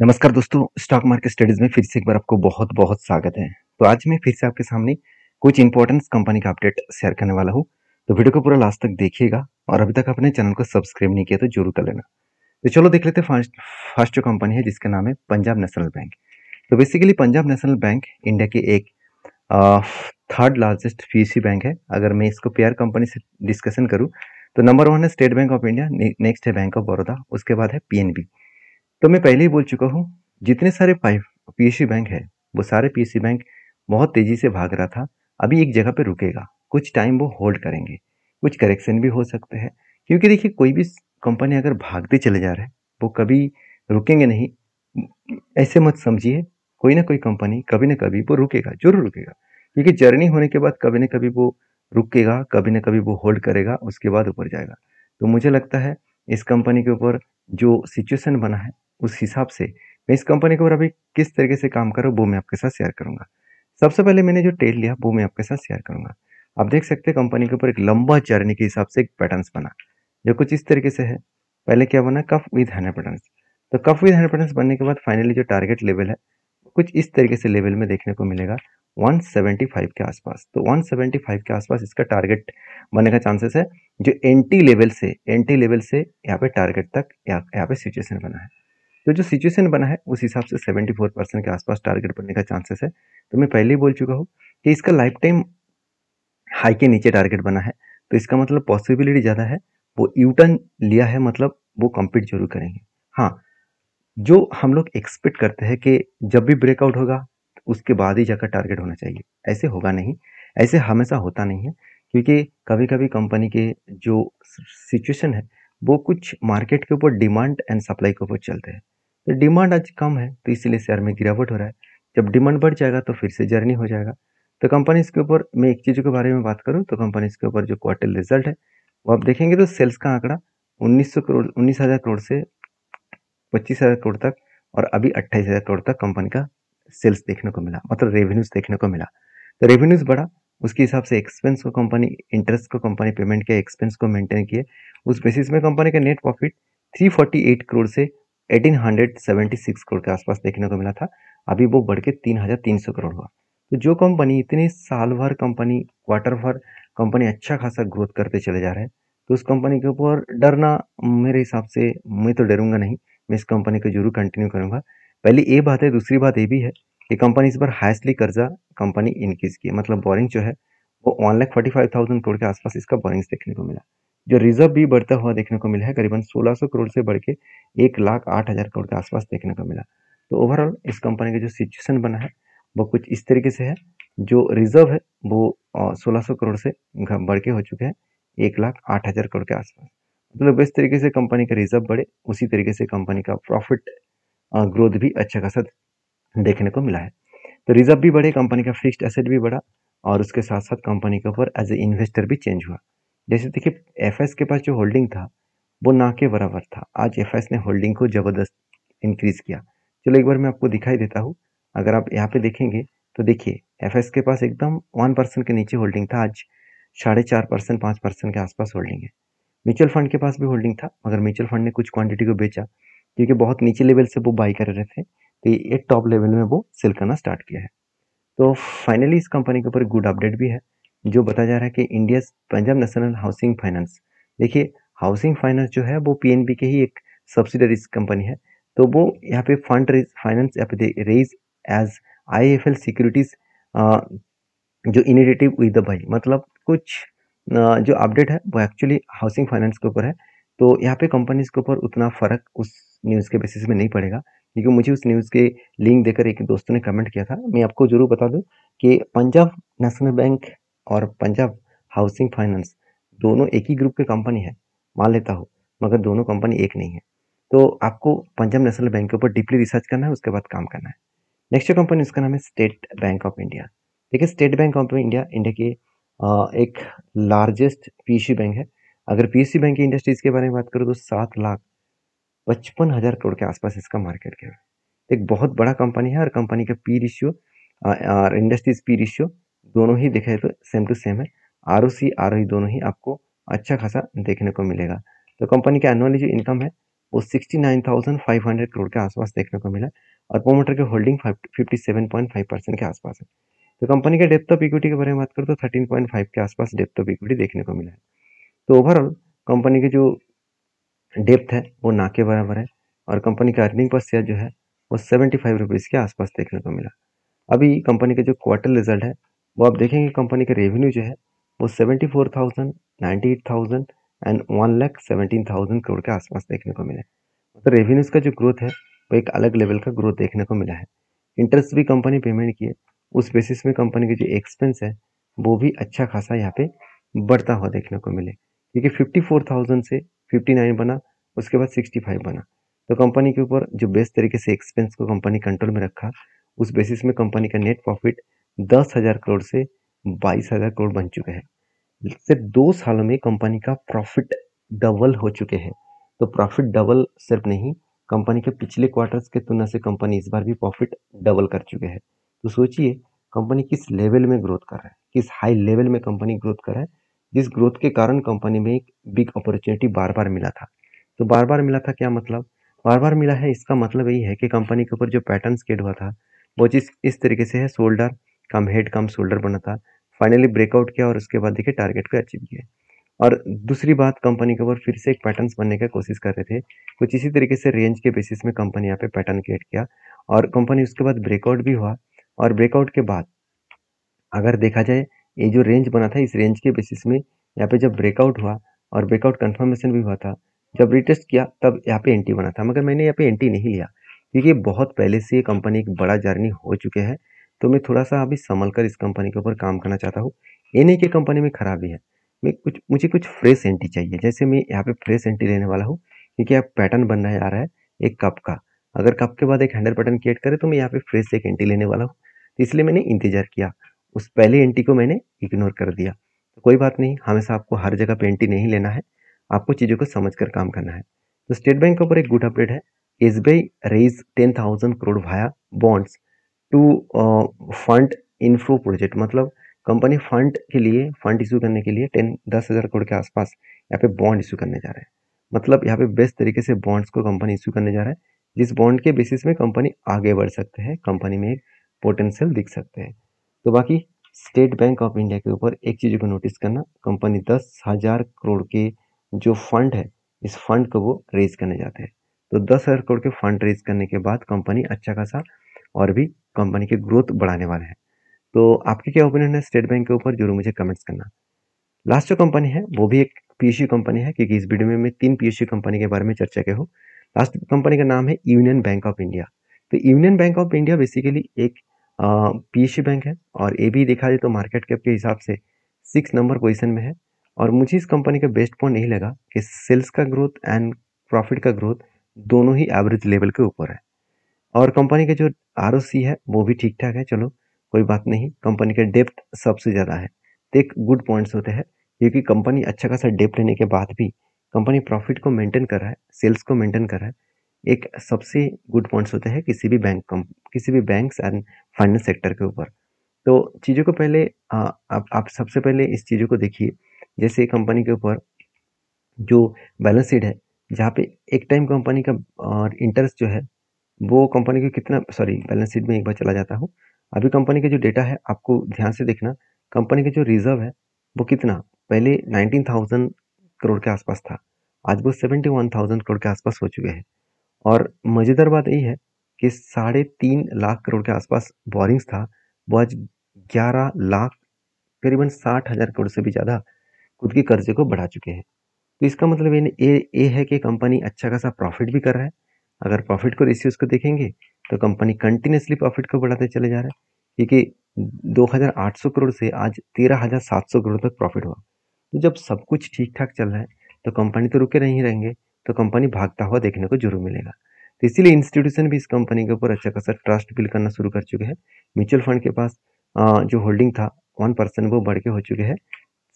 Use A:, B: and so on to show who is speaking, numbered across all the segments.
A: नमस्कार दोस्तों, stock market studies में फिर से एक बार आपको बहुत बहुत स्वागत है। तो आज मैं फिर से आपके सामने कुछ इंपॉर्टेंट कंपनी का अपडेट शेयर करने वाला हूँ। तो वीडियो को पूरा लास्ट तक देखिएगा और अभी तक अपने चैनल को सब्सक्राइब नहीं किया तो जरूर कर लेना। तो चलो देख लेते हैं फर्स्ट जो कंपनी है जिसका नाम है पंजाब नेशनल बैंक। तो basically Punjab national bank India की एक थर्ड लार्जेस्ट पीएसयू बैंक है। अगर मैं इसको पेयर कंपनी से डिस्कशन करूँ तो नंबर 1 है state bank of India, next है बैंक ऑफ बड़ौदा, उसके बाद है पीएनबी। तो मैं पहले ही बोल चुका हूँ, जितने सारे पीएसयू बैंक है वो सारे पीएसयू बैंक बहुत तेजी से भाग रहा था। अभी एक जगह पे रुकेगा, कुछ टाइम वो होल्ड करेंगे, कुछ करेक्शन भी हो सकते हैं। क्योंकि देखिए कोई भी कंपनी अगर भागते चले जा रहे हैं वो कभी रुकेंगे नहीं। ऐसे मत समझिए, कोई ना कोई कंपनी कभी ना कभी वो रुकेगा, जरूर रुकेगा। क्योंकि जर्नी होने के बाद कभी ना कभी वो रुकेगा, कभी ना कभी वो होल्ड करेगा, उसके बाद ऊपर जाएगा। तो मुझे लगता है इस कंपनी के ऊपर जो सिचुएशन बना है उस हिसाब से मैं इस कंपनी के ऊपर अभी किस तरीके से काम कर रहा हूँ वो मैं आपके साथ शेयर करूंगा। सबसे पहले मैंने जो टेल लिया वो मैं आपके साथ शेयर करूंगा। आप देख सकते हैं कंपनी के ऊपर एक लंबा जर्नी के हिसाब से एक पैटर्न्स बना, जो कुछ इस तरीके से है। पहले क्या बना, कफ विद हैंड पैटर्न्स। तो कफ विद हैंड पैटर्न्स बनने के बाद फाइनली जो टारगेट लेवल है कुछ इस तरीके से लेवल में देखने को मिलेगा 175 के आसपास। तो 175 के आसपास इसका टारगेट बनने का चांसेस है। जो एंटी लेवल से यहाँ पे टारगेट तक यहाँ पे सिचुएशन बना है। तो जो सिचुएशन बना है उस हिसाब से 74% के आसपास टारगेट बनने का चांसेस है। तो मैं पहले ही बोल चुका हूँ कि इसका लाइफ टाइम हाई के नीचे टारगेट बना है। तो इसका मतलब पॉसिबिलिटी ज़्यादा है वो यू टर्न लिया है, मतलब वो कम्पीट जरूर करेंगे। हाँ, जो हम लोग एक्सपेक्ट करते हैं कि जब भी ब्रेकआउट होगा उसके बाद ही जाकर टारगेट होना चाहिए, ऐसे होगा नहीं, ऐसे हमेशा होता नहीं है। क्योंकि कभी कभी कंपनी के जो सिचुएशन है वो कुछ मार्केट के ऊपर डिमांड एंड सप्लाई के ऊपर चलते हैं। तो डिमांड आज कम है तो इसीलिए शेयर में गिरावट हो रहा है। जब डिमांड बढ़ जाएगा तो फिर से जर्नी हो जाएगा। तो कंपनीज के ऊपर मैं एक चीज़ के बारे में बात करूँ तो कंपनीज के ऊपर जो क्वार्टर रिजल्ट है वो आप देखेंगे तो सेल्स का आंकड़ा 19,000 करोड़ से 25,000 करोड़ तक, और अभी 28,000 करोड़ तक कंपनी का सेल्स देखने को मिला, मतलब रेवेन्यूज देखने को मिला। तो रेवेन्यूज बढ़ा, उसके हिसाब से एक्सपेंस को कंपनी, इंटरेस्ट को कंपनी पेमेंट किया, एक्सपेंस को मेंटेन किए। उस बेसिस में कंपनी का नेट प्रॉफिट 348 करोड़ से 1876 करोड़ के आसपास देखने को मिला था। अभी वो बढ़ के 3,300 करोड़ हुआ। तो जो कंपनी इतनी साल भर कंपनी, क्वार्टर भर कंपनी अच्छा खासा ग्रोथ करते चले जा रहे हैं, तो उस कंपनी के ऊपर डरना, मेरे हिसाब से मैं तो डरूंगा नहीं, मैं इस कंपनी को जरूर कंटिन्यू करूंगा। पहली ये बात है, दूसरी बात ये भी है कि कंपनी इस बार हाईएस्टली कर्जा कंपनी इंक्रीज की, मतलब बोरिंग जो है वो 1,45,000 करोड़ के आसपास इसका बोरिंग्स देखने को मिला। जो रिजर्व भी बढ़ता हुआ देखने को मिला है, करीबन 1,600 करोड़ से बढ़ के 1,08,000 करोड़ के आसपास देखने को मिला। तो ओवरऑल इस कंपनी का जो सिचुएशन बना है वो कुछ इस तरीके से है। जो रिजर्व है वो 1,600 करोड़ से बढ़ के हो चुके हैं 1,08,000 करोड़ के आसपास। मतलब इस तरीके से कंपनी का रिजर्व बढ़े, उसी तरीके से कंपनी का प्रॉफिट ग्रोथ भी अच्छा खासा देखने को मिला है। तो रिजर्व भी बढ़े, कंपनी का फिक्स्ड एसेट भी बढ़ा, और उसके साथ साथ कंपनी के ऊपर एज ए इन्वेस्टर भी चेंज हुआ। जैसे देखिए एफएस के पास जो होल्डिंग था वो ना के बराबर था, आज एफएस ने होल्डिंग को जबरदस्त इंक्रीज किया। चलो एक बार मैं आपको दिखाई देता हूँ। अगर आप यहाँ पे देखेंगे तो देखिए एफएस के पास एकदम 1% के नीचे होल्डिंग था, आज 4.5%, 5% के आसपास होल्डिंग है। म्यूचुअल फंड के पास भी होल्डिंग था, मगर म्यूचुअल फंड ने कुछ क्वांटिटी को बेचा क्योंकि बहुत नीचे लेवल से वो बाई कर रहे थे, तो ये टॉप लेवल में वो सेल करना स्टार्ट किया है। तो फाइनली इस कंपनी के ऊपर गुड अपडेट भी है, जो बताया जा रहा है कि India Punjab national housing finance, देखिए हाउसिंग फाइनेंस जो है वो पीएनबी के ही एक सब्सिडरी कंपनी है। तो वो यहाँ पे फंड फाइनेंस यहाँ पे रेज एज आईएफएल सिक्योरिटीज, जो इनिशिएटिव विद द भाई, मतलब कुछ जो अपडेट है वो एक्चुअली हाउसिंग फाइनेंस के ऊपर है। तो यहाँ पे कंपनीज के ऊपर उतना फर्क उस न्यूज़ के बेसिस में नहीं पड़ेगा, क्योंकि मुझे उस न्यूज़ के लिंक देकर एक दोस्तों ने कमेंट किया था। मैं आपको जरूर बता दूं कि पंजाब नेशनल बैंक और पंजाब हाउसिंग फाइनेंस दोनों एक ही ग्रुप के कंपनी है, मान लेता हूँ, मगर दोनों कंपनी एक नहीं है। तो आपको पंजाब नेशनल बैंक के ऊपर डीपली रिसर्च करना है, उसके बाद काम करना है। नेक्स्ट कंपनी, उसका नाम है स्टेट बैंक ऑफ इंडिया। देखिए state bank of India India की एक लार्जेस्ट पीएसयू बैंक है। अगर पीएसयू बैंक की इंडस्ट्रीज के बारे में बात करूँ तो 7,55,000 करोड़ के आसपास इसका मार्केट कैप है। एक बहुत बड़ा कंपनी है, और कंपनी का पी रेशियो और इंडस्ट्रीज पी रेशियो दोनों ही देखे तो सेम टू सेम है। आरओसी आरओई दोनों ही आपको अच्छा खासा देखने को मिलेगा। तो कंपनी का एनुअली जो इनकम है वो 69,500 करोड़ के आसपास देखने को मिला और प्रोमोटर की होल्डिंग 57.5% के आसपास है। तो कंपनी के डेप्थ ऑफ इक्विटी के बारे में बात करें तो 13.5 के आसपास डेप्थ ऑफ इक्विटी देखने को मिला है। तो ओवरऑल कंपनी की जो डेप्थ है वो ना के बराबर है और कंपनी का अर्निंग पर शेयर जो है वो 75 रुपीज़ के आसपास देखने को मिला। अभी कंपनी का जो क्वार्टर रिजल्ट है वो आप देखेंगे कंपनी का रेवेन्यू जो है वो 74,000, 98,000 एंड 1,17,000 करोड़ के आसपास देखने को मिला है। तो रेवेन्यूज का जो ग्रोथ है वो एक अलग लेवल का ग्रोथ देखने को मिला है। इंटरेस्ट भी कंपनी पेमेंट की है, उस बेसिस में कंपनी के जो एक्सपेंस है वो भी अच्छा खासा यहाँ पे बढ़ता हुआ देखने को मिले, क्योंकि 54,000 से 59 बना, उसके बाद 65 बना। तो कंपनी के ऊपर जो बेस्ट तरीके से एक्सपेंस को कंपनी कंट्रोल में रखा, उस बेसिस में कंपनी का नेट प्रॉफिट 10,000 करोड़ से 22,000 करोड़ बन चुके हैं। सिर्फ 2 सालों में कंपनी का प्रॉफिट डबल हो चुके हैं। तो प्रॉफिट डबल सिर्फ नहीं, कंपनी के पिछले क्वार्टर्स के तुलना से कंपनी इस बार भी प्रॉफिट डबल कर चुके हैं। तो सोचिए कंपनी किस लेवल में ग्रोथ कर रहा है, किस हाई लेवल में कंपनी ग्रोथ कर रहा है, जिस ग्रोथ के कारण कंपनी में एक बिग अपॉर्चुनिटी बार-बार मिला था। तो बार-बार मिला था क्या मतलब? बार-बार मिला है इसका मतलब यही है कि कंपनी के ऊपर जो पैटर्न स्केड हुआ था, वो चीज़ इस तरीके से है, शोल्डर कम हेड कम शोल्डर बना था। फाइनली ब्रेकआउट किया और उसके बाद देखिए टारगेट को अचीव किया। और दूसरी बात कंपनी के ऊपर फिर से एक पैटर्न्स बनने की कोशिश कर रहे थे। कुछ इसी तरीके से रेंज के बेसिस में कंपनी यहाँ पे पैटर्न क्रिएट किया और कंपनी उसके बाद ब्रेकआउट भी हुआ और ब्रेकआउट के बाद अगर देखा जाए ये जो रेंज बना था इस रेंज के बेसिस में यहाँ पे जब ब्रेकआउट हुआ और ब्रेकआउट कंफर्मेशन भी हुआ था, जब रिटेस्ट किया तब यहाँ पे एंटी बना था, मगर मैंने यहाँ पे एंटी नहीं लिया क्योंकि बहुत पहले से ये कंपनी एक बड़ा जर्नी हो चुके हैं। तो मैं थोड़ा सा अभी संभल कर इस कंपनी के ऊपर काम करना चाहता हूँ। ये नहीं कि कंपनी में खराबी है, मुझे कुछ फ्रेश एंटी चाहिए। जैसे मैं यहाँ पे फ्रेश एंटी लेने वाला हूँ क्योंकि अब पैटर्न बनना है आ रहा है एक कप का। अगर कप के बाद एक हैंडल पैटर्न क्रिएट करे तो मैं यहाँ पे फ्रेश एक एंटी लेने वाला हूँ, तो इसलिए मैंने इंतजार किया। उस पहले एंटी को मैंने इग्नोर कर दिया। तो कोई बात नहीं, हमेशा आपको हर जगह पे एंटी नहीं लेना है, आपको चीज़ों को समझ कर काम करना है। तो स्टेट बैंक के ऊपर एक गुड अपडेट है। SBI raise 10,000 crore via bonds to fund inflow project, मतलब कंपनी फंड के लिए फंड इशू करने के लिए 10,000 करोड़ के आसपास यहाँ पे बॉन्ड इशू करने जा रहा है। मतलब यहाँ पे बेस्ट तरीके से बॉन्ड्स को कंपनी इशू करने जा रहा है, जिस बॉन्ड के बेसिस में कंपनी आगे बढ़ सकते हैं, कंपनी में एक पोटेंशियल दिख सकते हैं। तो बाकी स्टेट बैंक ऑफ इंडिया के ऊपर एक चीज़ को नोटिस करना, कंपनी 10,000 करोड़ के जो फंड है इस फंड को वो रेज करने जाते हैं। तो 10,000 करोड़ के फंड रेज करने के बाद कंपनी अच्छा खासा और भी कंपनी की ग्रोथ बढ़ाने वाले हैं। तो आपकी क्या ओपिनियन है स्टेट बैंक के ऊपर, जरूर मुझे कमेंट्स करना। लास्ट जो कंपनी है वो भी एक पीएसयू कंपनी है, क्योंकि इस वीडियो में मैं 3 पीएसयू कंपनी के बारे में चर्चा किया हूँ। लास्ट कंपनी का नाम है यूनियन बैंक ऑफ इंडिया। तो union bank of India basically एक पीएसयू बैंक है और ये भी देखा जाए तो मार्केट कैप के हिसाब से 6 नंबर पोजीशन में है। और मुझे इस कंपनी का बेस्ट पॉइंट यही लगा कि सेल्स का ग्रोथ एंड प्रॉफिट का ग्रोथ दोनों ही एवरेज लेवल के ऊपर है और कंपनी के जो आरओसी है वो भी ठीक ठाक है। चलो कोई बात नहीं, कंपनी का डेप्थ सबसे ज़्यादा है, तो एक गुड पॉइंट्स होते हैं, क्योंकि कंपनी अच्छा खासा डेप्थ लेने के बाद भी कंपनी प्रॉफिट को मेंटेन कर रहा है, सेल्स को मेंटेन कर रहा है, एक सबसे गुड पॉइंट्स होते हैं किसी भी बैंक्स एंड फाइनेंस सेक्टर के ऊपर। तो चीज़ों को पहले आप सबसे पहले इस चीज़ों को देखिए, जैसे कंपनी के ऊपर जो बैलेंस शीट है, जहाँ पे एक टाइम कंपनी का और इंटरेस्ट जो है वो कंपनी का कितना, सॉरी बैलेंस शीट में एक बार चला जाता हूँ। अभी कंपनी का जो डेटा है आपको ध्यान से देखना, कंपनी का जो रिजर्व है वो कितना, पहले 19,000 करोड़ के आसपास था, आज वो 71,000 करोड़ के आसपास हो चुके हैं। और मज़ेदार बात यही है कि 3.5 लाख करोड़ के आसपास बोरिंग्स था, वो आज 11 लाख, करीबन 60,000 करोड़ से भी ज़्यादा खुद के कर्जे को बढ़ा चुके हैं। तो इसका मतलब ये है कि कंपनी अच्छा खासा प्रॉफिट भी कर रहा है। अगर प्रॉफिट को रेशियोज को देखेंगे तो कंपनी कंटिन्यूसली प्रॉफिट को बढ़ाते चले जा रहा है, क्योंकि 2,800 करोड़ से आज 13,700 करोड़ तक प्रॉफिट हुआ। तो जब सब कुछ ठीक ठाक चल रहा है तो कंपनी तो रुके नहीं रहेंगे, तो कंपनी भागता हुआ देखने को जरूर मिलेगा। तो इसीलिए इंस्टीट्यूशन भी इस कंपनी के ऊपर अच्छा खासा ट्रस्ट बिल्ड करना शुरू कर चुके हैं। म्यूचुअल फंड के पास जो होल्डिंग था 1% वो बढ़ के हो चुके हैं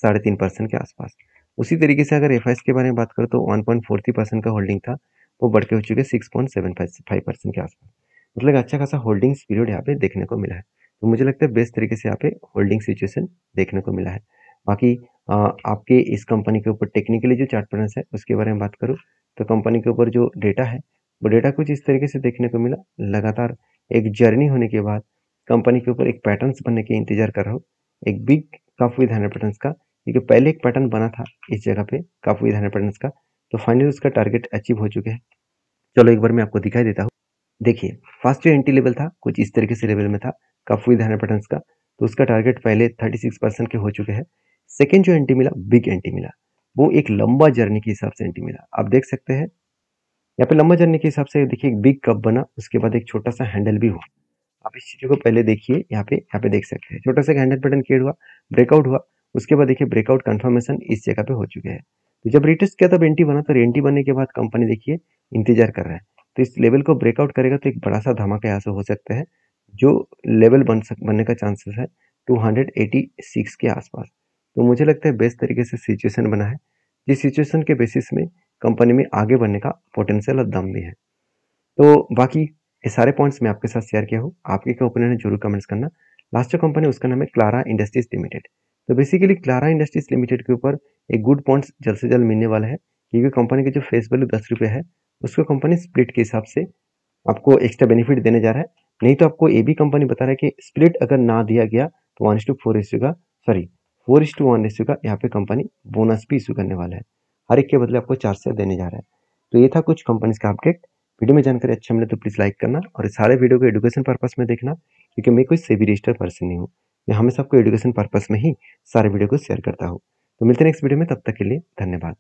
A: 3.5% के आसपास। उसी तरीके से अगर एफ के बारे में बात करें तो 1.43% का होल्डिंग था, वो बढ़ के हो चुके 6.75% के आसपास। मतलब अच्छा खासा होल्डिंग्स पीरियड यहाँ पे देखने को मिला है। तो मुझे लगता है बेस्ट तरीके से यहाँ पे होल्डिंग सिचुएशन देखने को मिला है। बाकी आपके इस कंपनी के ऊपर टेक्निकली जो चार्ट पैटर्न है उसके बारे में बात करूँ तो कंपनी के ऊपर जो डेटा है वो डेटा कुछ इस तरीके से देखने को मिला। लगातार एक जर्नी होने के बाद कंपनी के ऊपर एक पैटर्न्स बनने के इंतजार कर रहा हूँ, एक बिग कप विद 100 पैटर्न्स का, क्योंकि पहले एक पैटर्न बना था इस जगह पे कप विद 100 पैटर्न्स का, तो फाइनली उसका टारगेट अचीव हो चुके हैं। चलो एक बार मैं आपको दिखाई देता हूँ। देखिए फर्स्ट जो एंट्री लेवल था कुछ इस तरीके से लेवल में था कप विद 100 पैटर्न्स का, तो उसका टारगेट पहले 36% के हो चुके हैं। सेकेंड जो एंट्री मिला बिग एंट्री मिला, वो एक लंबा जर्नी के हिसाब से एंट्री मिला। आप देख सकते हैं यहाँ पे लंबा जर्नी के हिसाब से देखिए एक बिग कप बना, उसके बाद एक छोटा सा हैंडल भी हुआ। आप इस चीज़ को पहले देखिए, यहाँ पे देख सकते हैं छोटा सा हैंडल पैटर्न क्रिएट हुआ, ब्रेकआउट हुआ, उसके बाद देखिए ब्रेकआउट कंफर्मेशन इस जगह पे हो चुके हैं। तो जब रिटेस्ट किया तब एंट्री बना, तो एंट्री बनने के बाद कंपनी देखिए इंतजार कर रहा है, तो इस लेवल को ब्रेकआउट करेगा तो एक बड़ा सा धमाका यहाँ से हो सकता है, जो लेवल बनने का चांसेस है 286 के आसपास। तो मुझे लगता है बेस्ट तरीके से सिचुएशन बना है, जिस सिचुएशन के बेसिस में कंपनी में आगे बढ़ने का पोटेंशियल और दम भी है। तो बाकी ये सारे पॉइंट्स मैं आपके साथ शेयर किया हूँ, आपके क्या ओपिनियन है जरूर कमेंट्स करना। लास्ट जो कंपनी उसका नाम है क्लारा इंडस्ट्रीज लिमिटेड। तो बेसिकली क्लारा इंडस्ट्रीज लिमिटेड के ऊपर एक गुड पॉइंट्स जल्द से जल्द मिलने वाला है, क्योंकि कंपनी की जो फेस वैल्यू 10 रुपये है उसको कंपनी स्प्लिट के हिसाब से आपको एक्स्ट्रा बेनिफिट देने जा रहा है। नहीं तो आपको ये भी कंपनी बता रहा है कि स्प्लिट अगर ना दिया गया तो 1:4 रेशियो का, सॉरी 4:1 रेशियो का यहाँ पे कंपनी बोनस भी इशू करने वाला है। हर एक के बदले आपको 4 शेयर देने जा रहा है। तो ये था कुछ कंपनीज का अपडेट। वीडियो में जानकारी अच्छा मिले तो प्लीज़ लाइक करना और इस सारे वीडियो को एजुकेशन पर्पस में देखना, क्योंकि मैं कोई सेबी रजिस्टर्ड पर्सन नहीं हूँ। मैं हमेशा आपको एजुकेशन पर्पस में ही सारे वीडियो को शेयर करता हूँ। तो मिलते हैं नेक्स्ट वीडियो में, तब तक के लिए धन्यवाद।